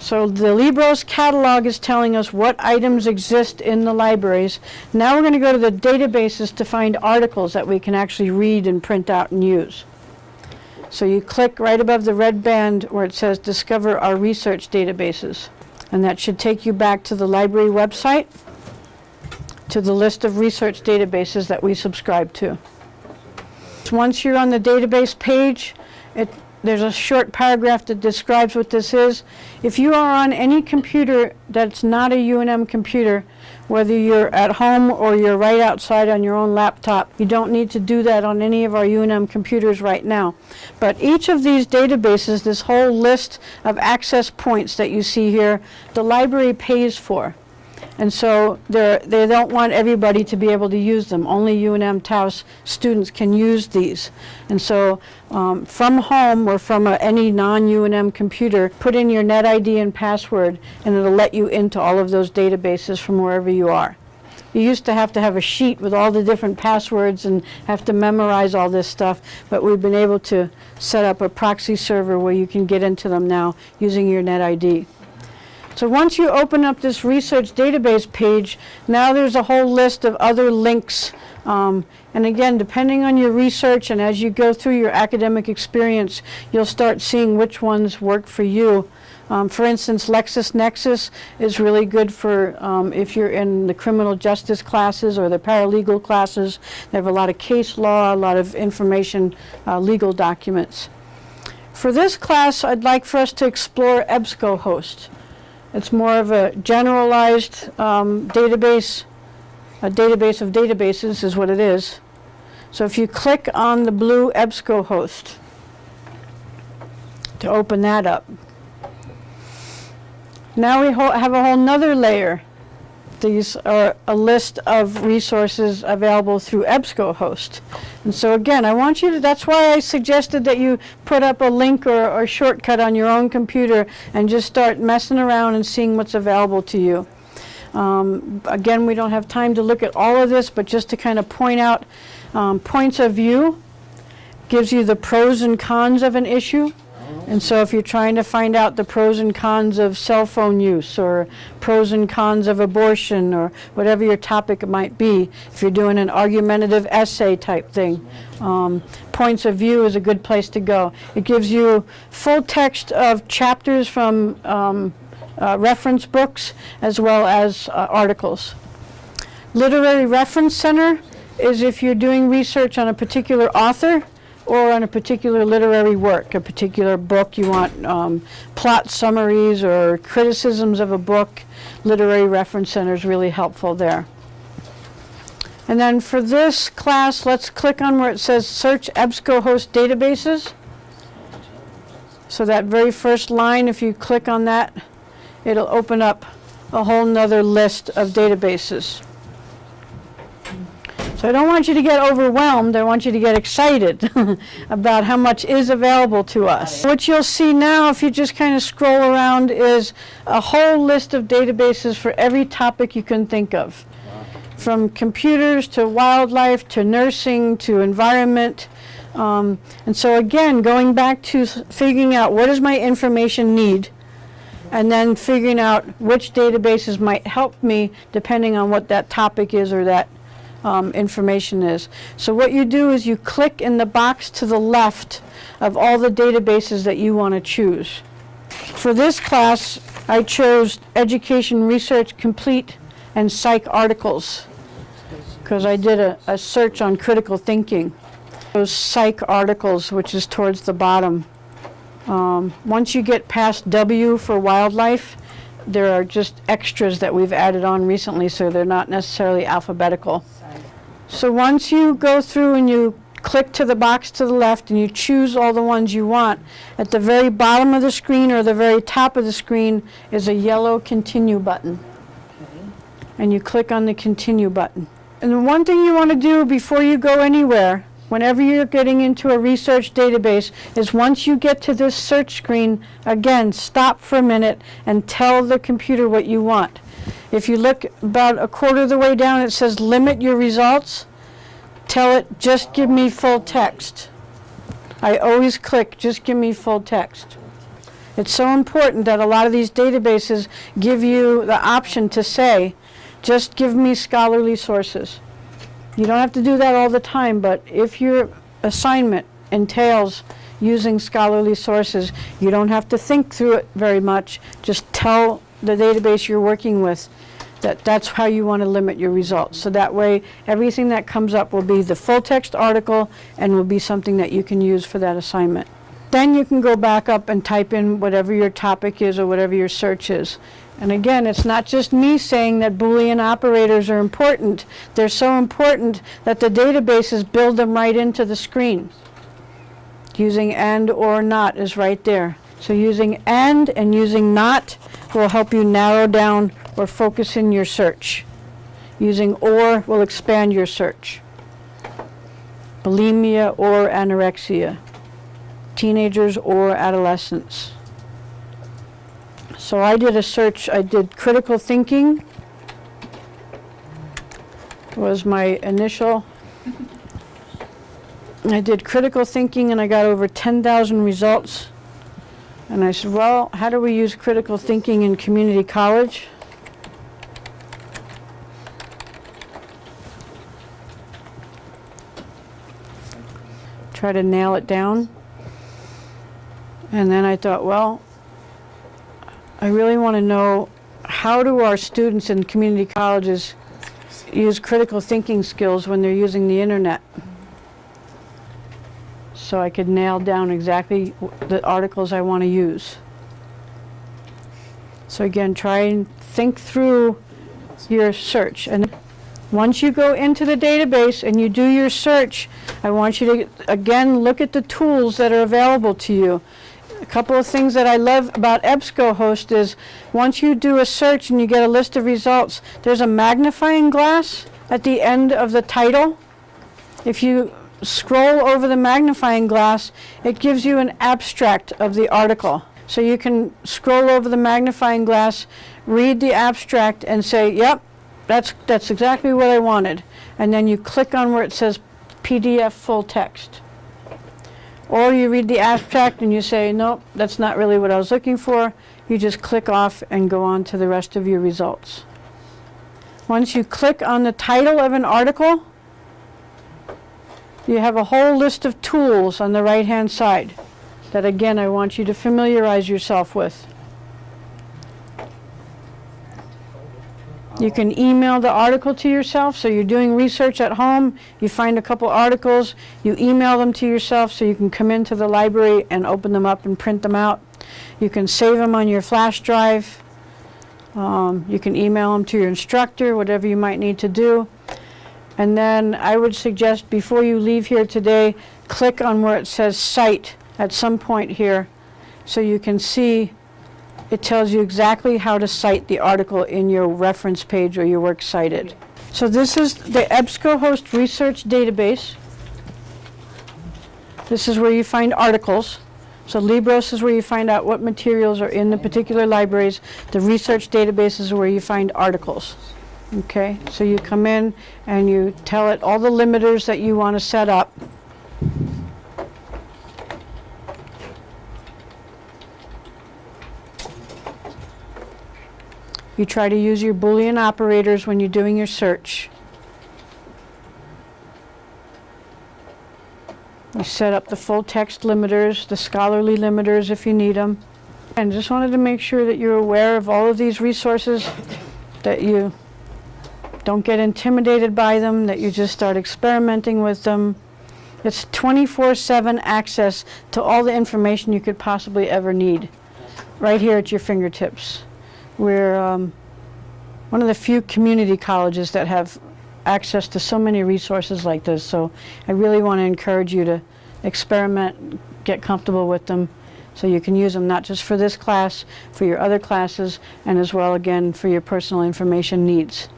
So the Libros catalog is telling us what items exist in the libraries. Now we're going to go to the databases to find articles that we can actually read and print out and use. So you click right above the red band where it says Discover Our Research Databases. And that should take you back to the library website, to the list of research databases that we subscribe to. Once you're on the database page, there's a short paragraph that describes what this is. If you are on any computer that's not a UNM computer, whether you're at home or you're right outside on your own laptop, you don't need to do that on any of our UNM computers right now. But each of these databases, this whole list of access points that you see here, the library pays for. And so they don't want everybody to be able to use them. Only UNM Taos students can use these. And so from home or from any non-UNM computer, put in your NetID and password, and it'll let you into all of those databases from wherever you are. You used to have a sheet with all the different passwords and have to memorize all this stuff, but we've been able to set up a proxy server where you can get into them now using your NetID. So once you open up this research database page, now there's a whole list of other links. And again, depending on your research and as you go through your academic experience, you'll start seeing which ones work for you. For instance, LexisNexis is really good for if you're in the criminal justice classes or the paralegal classes. They have a lot of case law, a lot of information, legal documents. For this class, I'd like for us to explore EBSCOhost. It's more of a generalized database. A database of databases is what it is. So if you click on the blue EBSCOhost to open that up, now we have a whole nother layer. These are a list of resources available through EBSCOhost. And so again, I want you to, that's why I suggested that you put up a link or shortcut on your own computer and just start messing around and seeing what's available to you. Again, we don't have time to look at all of this, but just to kind of point out points of view gives you the pros and cons of an issue. And so if you're trying to find out the pros and cons of cell phone use or pros and cons of abortion or whatever your topic might be, if you're doing an argumentative essay type thing, points of view is a good place to go. It gives you full text of chapters from reference books as well as articles. Literary Reference Center is if you're doing research on a particular author or on a particular literary work, a particular book, you want plot summaries or criticisms of a book. Literary Reference Center is really helpful there. And then for this class, let's click on where it says Search EBSCOhost Databases. So that very first line, if you click on that, it'll open up a whole nother list of databases. So I don't want you to get overwhelmed, I want you to get excited about how much is available to us. What you'll see now, if you just kind of scroll around, is a whole list of databases for every topic you can think of. From computers to wildlife to nursing to environment. And so again, going back to figuring out what does my information need, and then figuring out which databases might help me depending on what that topic is or that information is. So what you do is you click in the box to the left of all the databases that you want to choose. For this class, I chose Education Research Complete and PsychARTICLES because I did a search on critical thinking. Those PsychARTICLES, which is towards the bottom. Once you get past W for wildlife, there are just extras that we've added on recently, so they're not necessarily alphabetical. So once you go through and you click to the box to the left and you choose all the ones you want, at the very bottom of the screen or the very top of the screen is a yellow Continue button. And you click on the Continue button. And the one thing you want to do before you go anywhere, whenever you're getting into a research database, is once you get to this search screen, again, stop for a minute and tell the computer what you want. If you look about a quarter of the way down, it says limit your results. Tell it, just give me full text. I always click, just give me full text. It's so important that a lot of these databases give you the option to say, just give me scholarly sources. You don't have to do that all the time, but if your assignment entails using scholarly sources, you don't have to think through it very much. Just tell the database you're working with that that's how you want to limit your results. So that way, everything that comes up will be the full text article and will be something that you can use for that assignment. Then you can go back up and type in whatever your topic is or whatever your search is. And again, it's not just me saying that Boolean operators are important. They're so important that the databases build them right into the screen. Using and or not is right there. So using and using not will help you narrow down or focus in your search. Using or will expand your search. Bulimia or anorexia. Teenagers or adolescents. So I did a search, I did critical thinking, was my initial. I did critical thinking and I got over 10,000 results. And I said, well, how do we use critical thinking in community college? Try to nail it down. And then I thought, well, I really want to know, how do our students in community colleges use critical thinking skills when they're using the internet? So I could nail down exactly the articles I want to use. So again, try and think through your search. And once you go into the database and you do your search, I want you to, again, look at the tools that are available to you. A couple of things that I love about EBSCOhost is once you do a search and you get a list of results, there's a magnifying glass at the end of the title. If you scroll over the magnifying glass, it gives you an abstract of the article. So you can scroll over the magnifying glass, read the abstract and say, yep, that's exactly what I wanted. And then you click on where it says PDF full text. Or you read the abstract and you say, nope, that's not really what I was looking for. You just click off and go on to the rest of your results. Once you click on the title of an article, you have a whole list of tools on the right-hand side that, again, I want you to familiarize yourself with. You can email the article to yourself, so you're doing research at home, you find a couple articles, you email them to yourself so you can come into the library and open them up and print them out. You can save them on your flash drive. You can email them to your instructor, whatever you might need to do. And then I would suggest before you leave here today, click on where it says Cite at some point here so you can see. It tells you exactly how to cite the article in your reference page or your works cited. So this is the EBSCOhost research database. This is where you find articles. So Libros is where you find out what materials are in the particular libraries. The research database is where you find articles. Okay, so you come in and you tell it all the limiters that you want to set up. You try to use your Boolean operators when you're doing your search. You set up the full text limiters, the scholarly limiters if you need them. And just wanted to make sure that you're aware of all of these resources, that you don't get intimidated by them, that you just start experimenting with them. It's 24/7 access to all the information you could possibly ever need, right here at your fingertips. We're one of the few community colleges that have access to so many resources like this, so I really want to encourage you to experiment, get comfortable with them, so you can use them not just for this class, for your other classes, and as well, again, for your personal information needs.